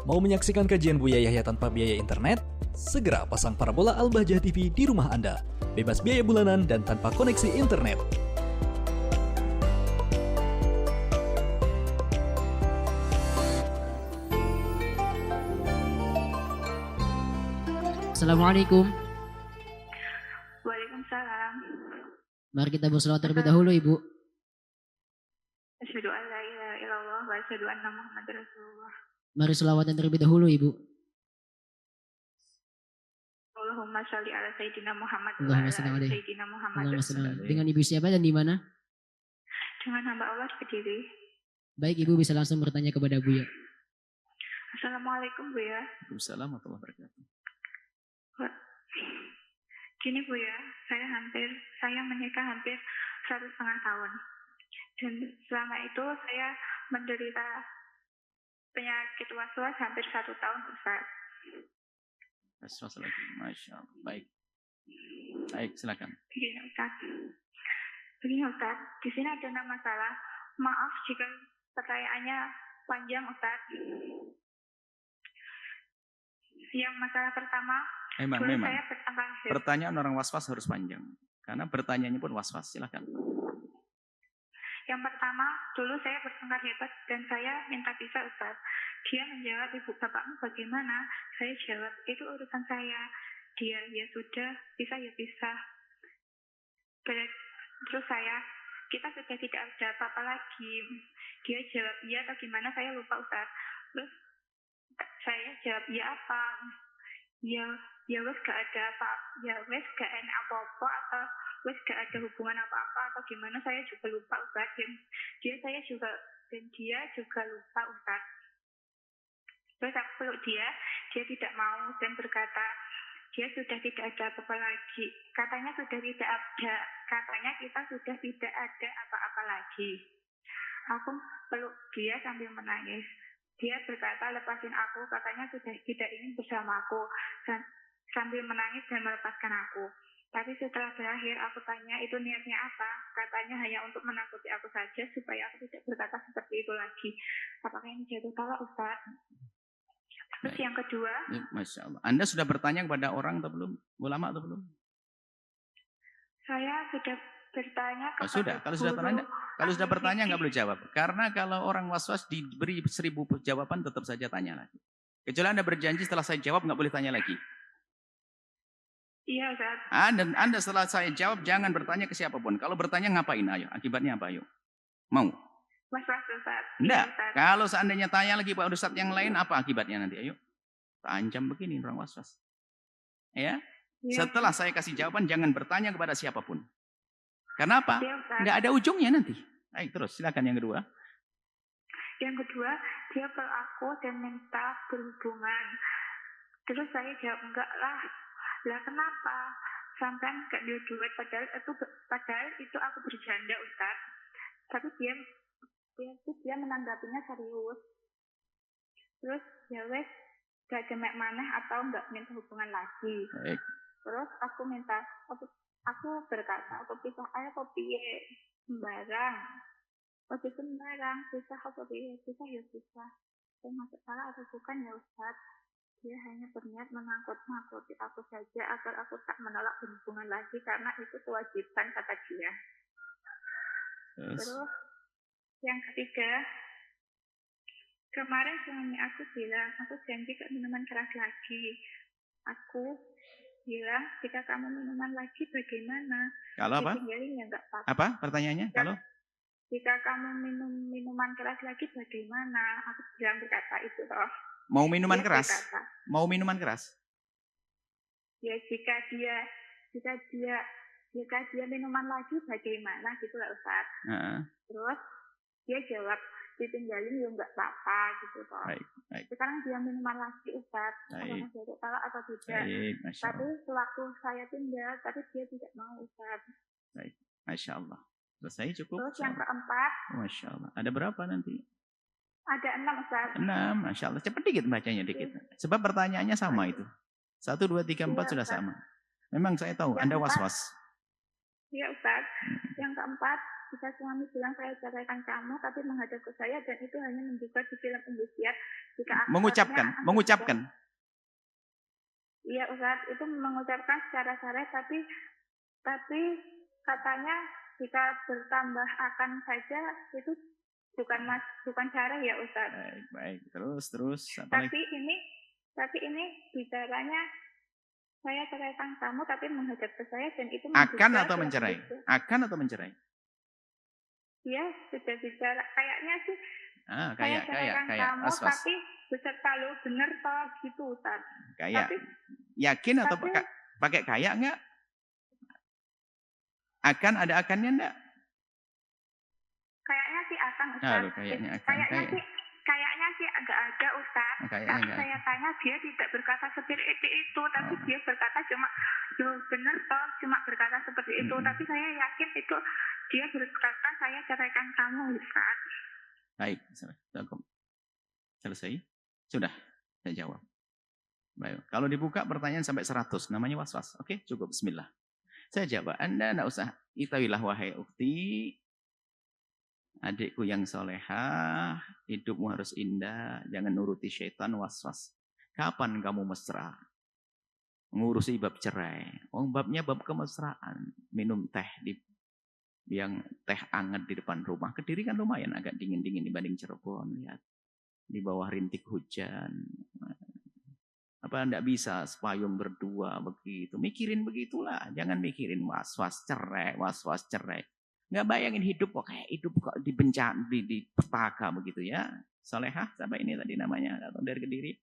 Mau menyaksikan kajian Buya Yahya tanpa biaya internet? Segera pasang parabola Al-Bahjah TV di rumah Anda. Bebas biaya bulanan dan tanpa koneksi internet. Assalamualaikum. Waalaikumsalam. Mari kita berselawat terlebih dahulu, Ibu. Asyhadu an la ilaha illallah wa asyhadu anna Muhammadar Rasulullah. Mari selawatan terlebih dahulu, Ibu. Allahumma sholli ala sayyidina Muhammad wa Allahumma ala sholli ali alaihi. sayyidina Muhammad. Allahumma shalli alaihi. Dengan Ibu siapa dan di mana? Dengan hamba Allah berdiri. Baik, Ibu bisa langsung bertanya kepada Buya. Assalamualaikum Bu ya. Waalaikumsalam warahmatullahi wabarakatuh. Gini Bu ya, saya menikah hampir 1,5 tahun. Dan selama itu saya menderita penyakit waswas hampir 1 tahun Ustaz. Waswas lagi, Masya Allah. Baik. Baik, silakan. Begini Ustaz, di sini ada masalah. Maaf jika pertanyaannya panjang Ustaz. Yang masalah pertama, Memang. saya bertengkar. Pertanyaan orang was-was harus panjang. Karena pertanyaannya pun was-was. Silakan. Yang pertama, dulu saya bertengkar hebat dan saya minta pisah Ustaz. Dia menjawab, ibu bapakmu bagaimana? Saya jawab, itu urusan saya. Dia, ya sudah, pisah ya pisah. Terus kita sudah tidak ada apa-apa lagi. Dia jawab, iya atau gimana, saya lupa Ustaz. Terus saya jawab, ya apa? Ya wes gak ada apa, ya wes gak enak apa-apa atau wes gak ada hubungan apa-apa atau gimana, saya juga lupa Ustaz. Dan dia juga lupa Ustaz. Terus aku peluk dia tidak mau dan berkata dia sudah tidak ada apa-apa lagi. Katanya kita sudah tidak ada apa-apa lagi. Aku peluk dia sambil menangis. Dia berkata, lepasin aku, katanya sudah tidak ingin bersamaku, sambil menangis dan melepaskan aku. Tapi setelah berakhir, aku tanya, itu niatnya apa? Katanya hanya untuk menakuti aku saja, supaya aku tidak berkata seperti itu lagi. Apakah ini jatuh talak, Ustaz? Terus yang kedua. Ya, Masya Allah. Anda sudah bertanya kepada orang atau belum? Ulama atau belum? Saya sudah bertanya kepada sudah. Kalau sudah bertanya nggak boleh jawab. Karena kalau orang was-was diberi 1000 jawaban tetap saja tanya lagi. Kecuali Anda berjanji setelah saya jawab nggak boleh tanya lagi. Iya, Ustaz. Anda setelah saya jawab jangan bertanya ke siapapun. Kalau bertanya ngapain? Ayo, akibatnya apa? Ayo. Mau? Was-was, Ustaz. Enggak. Iya, Ustaz. Kalau seandainya tanya lagi Pak Ustaz yang lain, apa akibatnya nanti? Ayo. Tancap begini orang was-was. Ya. Setelah saya kasih jawaban jangan bertanya kepada siapapun. Kenapa? Nggak ada ujungnya nanti. Baik, terus silakan yang kedua. Yang kedua, dia peluk aku dan minta berhubungan. Terus saya jawab, enggak lah. Lah kenapa? Sampai enggak duet padahal itu aku bercanda Ustaz. Tapi dia menanggapinya serius. Terus ya wes, gak demek maneh atau enggak minta hubungan lagi. Baik. Terus aku berkata, aku pisah aja apa piye? Sembarang. Ojo sembarang, pisah apa piye? Pisah ya pisah. Saya masuk salah atau bukan ya Ustaz? Dia hanya berniat menakut-nakuti aku saja agar aku tak menolak berhubungan lagi karena itu kewajiban kata dia. Terus yang ketiga, kemarin suami aku bilang, aku janji gak minuman keras lagi. Aku bilang, jika kamu minuman lagi bagaimana? Kalau apa? Ya nggak apa-apa. Apa pertanyaannya? Kalau jika kamu minum minuman keras lagi bagaimana? Aku bilang berkata itu toh. Mau minuman dia keras? Berkata, mau minuman keras? Ya jika dia minuman lagi bagaimana gitu lah Ustaz. Terus dia jawab, ditinggalin ya nggak apa-apa gitu toh. Baik. Sekarang dia minuman lagi Ustaz. Apakah dia salah atau tidak? Baik, tapi sewaktu saya tinggal, tapi dia tidak mau Ustaz. Baik, Masya Allah. Selesai cukup? Terus yang keempat. Masya Allah. Ada berapa nanti? Ada 6 Ustaz. 6, Masya Allah. Cepat dikit bacanya dikit. Sebab pertanyaannya sama itu. 1, 2, 3, 4 sudah sama. Memang saya tahu Anda was-was. Iya Ustaz. Yang keempat, jika suami bilang saya ceraikan kamu, tapi menghadap ke saya dan itu hanya menduga di film Indosiar. Jika Mengucapkan. Iya Ustaz, itu mengucapkan secara syar'i, tapi katanya jika bertambah akan saja itu bukan syar'i ya Ustaz. Baik. Terus. Tapi ini bicaranya saya ceraikan kamu tapi menghadap ke saya dan itu akan atau mencerai? Akan atau mencerai? Iya, sudah bicara. Kayaknya sih. Kayak kamu tapi beserta lo bener toh gitu Ustaz. Kayak yakin atau pakai kayak enggak? Akan ada akannya enggak? Kayaknya sih akan Ustaz. Kayaknya sih agak ada Ustaz. Tapi saya tanya dia tidak berkata seperti itu, tapi dia berkata cuma bener toh cuma berkata seperti itu. Tapi saya yakin itu dia berkata saya ceraikan kamu Ustaz. Baik, selesai. Sudah, saya jawab. Baik, kalau dibuka pertanyaan sampai 100, namanya was-was. Oke, cukup, bismillah. Saya jawab, Anda tidak usah, itawilah wahai ukti, adikku yang solehah, hidupmu harus indah, jangan nuruti syaitan was-was. Kapan kamu mesra? Mengurusi bab cerai. Babnya bab kemesraan. Minum teh yang teh anget di depan rumah. Kediri kan lumayan agak dingin-dingin dibanding Cirebon. Lihat. Di bawah rintik hujan. Apa enggak bisa sepayung berdua begitu. Mikirin begitulah. Jangan mikirin was-was cerai. Nggak bayangin hidup kok kayak hidup kok di petaka begitu ya. Solehah sampai ini tadi namanya atau dari Kediri.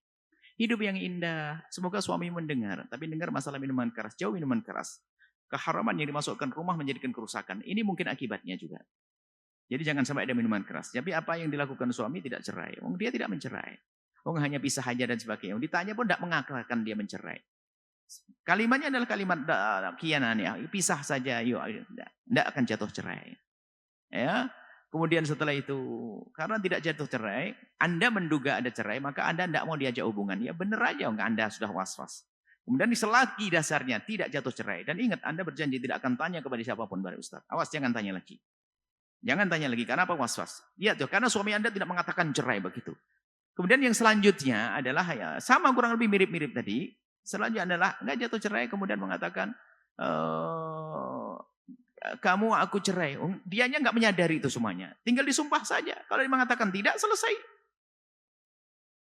Hidup yang indah. Semoga suami mendengar. Tapi dengar masalah minuman keras. Jauh minuman keras. Keharaman yang dimasukkan rumah menjadikan kerusakan. Ini mungkin akibatnya juga. Jadi jangan sampai ada minuman keras. Tapi apa yang dilakukan suami tidak cerai. Dia tidak mencerai. Hanya pisah aja dan sebagainya. Ditanya pun tidak mengakalkan dia mencerai. Kalimatnya adalah kalimat kianan ya. Pisah saja. Yuk, tidak akan jatuh cerai. Ya. Kemudian setelah itu, karena tidak jatuh cerai, Anda menduga ada cerai, maka Anda tidak mau diajak hubungan. Ya benar aja, Anda sudah was-was. Kemudian selagi dasarnya tidak jatuh cerai. Dan ingat, Anda berjanji tidak akan tanya kepada siapapun, Pak Ustaz. Awas, jangan tanya lagi. Jangan tanya lagi, karena apa was-was? Lihat tuh, karena suami Anda tidak mengatakan cerai begitu. Kemudian yang selanjutnya adalah, ya sama kurang lebih mirip-mirip tadi. Selanjutnya adalah, nggak jatuh cerai, kemudian mengatakan, kamu aku cerai. Dianya nggak menyadari itu semuanya. Tinggal disumpah saja. Kalau dia mengatakan tidak, selesai.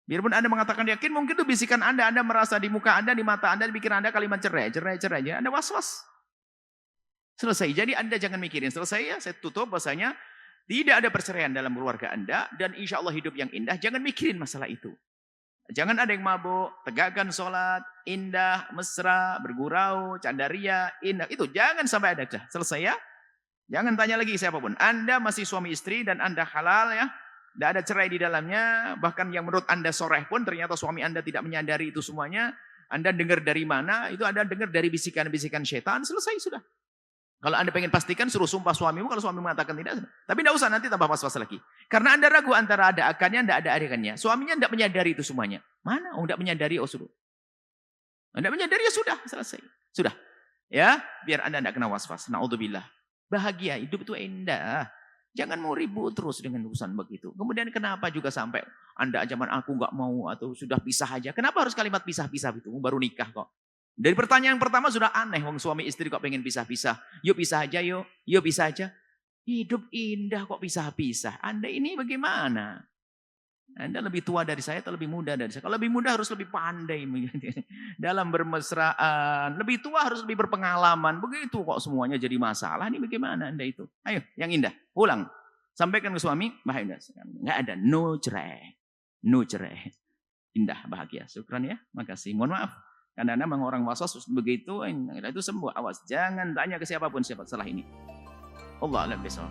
Biarpun Anda mengatakan yakin, mungkin itu bisikan Anda merasa di muka Anda, di mata Anda, di pikiran Anda kalimat cerai. Anda was-was. Selesai. Jadi Anda jangan mikirin. Selesai ya, saya tutup bahasanya. Tidak ada perceraian dalam keluarga Anda. Dan insya Allah hidup yang indah. Jangan mikirin masalah itu. Jangan ada yang mabuk. Tegakkan sholat. Indah, mesra, bergurau, candaria, indah. Itu jangan sampai ada. Selesai ya. Jangan tanya lagi siapapun. Anda masih suami istri dan Anda halal ya. Tidak ada cerai di dalamnya, bahkan yang menurut Anda soreh pun ternyata suami Anda tidak menyadari itu semuanya. Anda dengar dari mana? Itu Anda dengar dari bisikan-bisikan setan, selesai sudah. Kalau Anda pengen pastikan, suruh sumpah suamimu, kalau suami mengatakan tidak. Tapi tidak usah, nanti tambah was-was lagi. Karena Anda ragu antara ada akannya, tidak ada akannya. Suaminya tidak menyadari itu semuanya. Mana? Tidak menyadari, suruh. Tidak menyadari, ya sudah, selesai. Sudah. Ya, biar Anda tidak kena was-was. Na'udzubillah. Bahagia, hidup itu indah. Jangan mau ribut terus dengan urusan begitu. Kemudian kenapa juga sampai Anda zaman aku nggak mau atau sudah pisah aja. Kenapa harus kalimat pisah-pisah itu? Baru nikah kok. Dari pertanyaan pertama sudah aneh. Wong suami istri kok pengen pisah-pisah. Yuk pisah aja yuk. Yuk pisah aja. Hidup indah kok pisah-pisah. Anda ini bagaimana? Anda lebih tua dari saya atau lebih muda dari saya? Kalau lebih muda harus lebih pandai dalam bermesraan. Lebih tua harus lebih berpengalaman. Begitu kok semuanya jadi masalah. Ini bagaimana Anda itu? Ayo, yang indah. Pulang. Sampaikan ke suami. Bahagia. Nggak ada. No cerai. No cerai. Indah, bahagia. Syukran ya. Makasih. Mohon maaf. Karena Anda memang orang was-was begitu. Itu sembuh. Awas. Jangan tanya ke siapapun setelah ini. Allah alam besok.